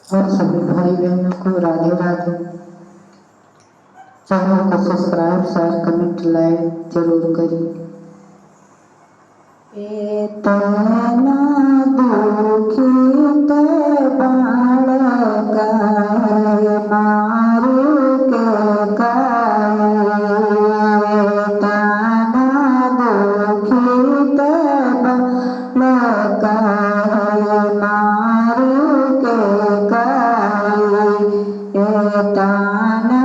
और सभी भाई बहनों को राधे राधे। चैनल को सब्सक्राइब, शेयर, कमेंट, लाइक जरूर करिए। एतना दुखित बालका मारू के काया, एतना दुखित बालका मारू के काया, एतना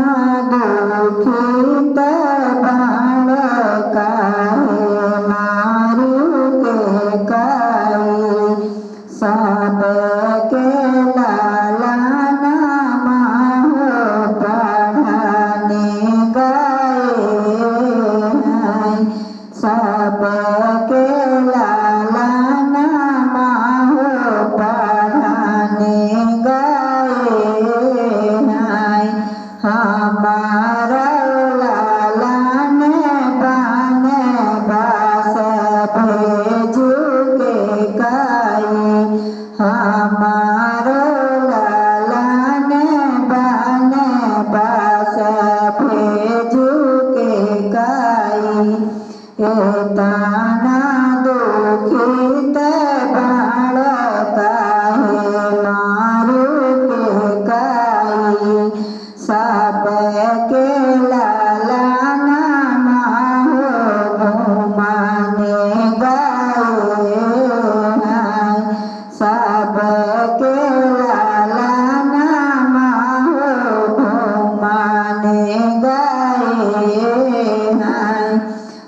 दुखित बालका मारू के काया, सब के लाला नामा पढ़ाने गए, सब के लाला नामा पढ़ाने गए। हमारा लाला ने बाने बास भेजू के काई, हमारो लाला ने बाने बास भेजू के काई, एतना दुखित बालका मारू के काई, सब के लाला नामा घुमाने गए, सब के लाला नामा घुमाने गए।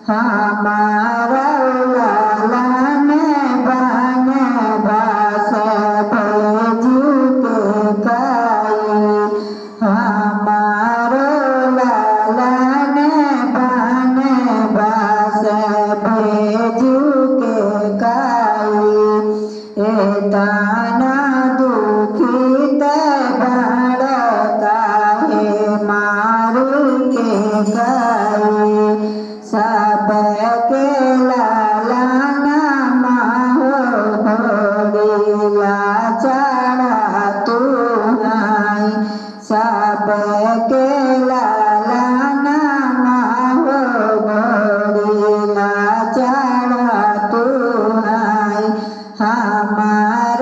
हमारा लाला ने बाने बास भेजू के काई, हमारो लाला ने बाने बास भेजू के काई, एतना दुखित बालका मारू के काई, सब के लाला नामा घोड़ीला चढ़ा तू हाई, सब के लाला नामा घोड़ीला चढ़ा तू हाई, हमारा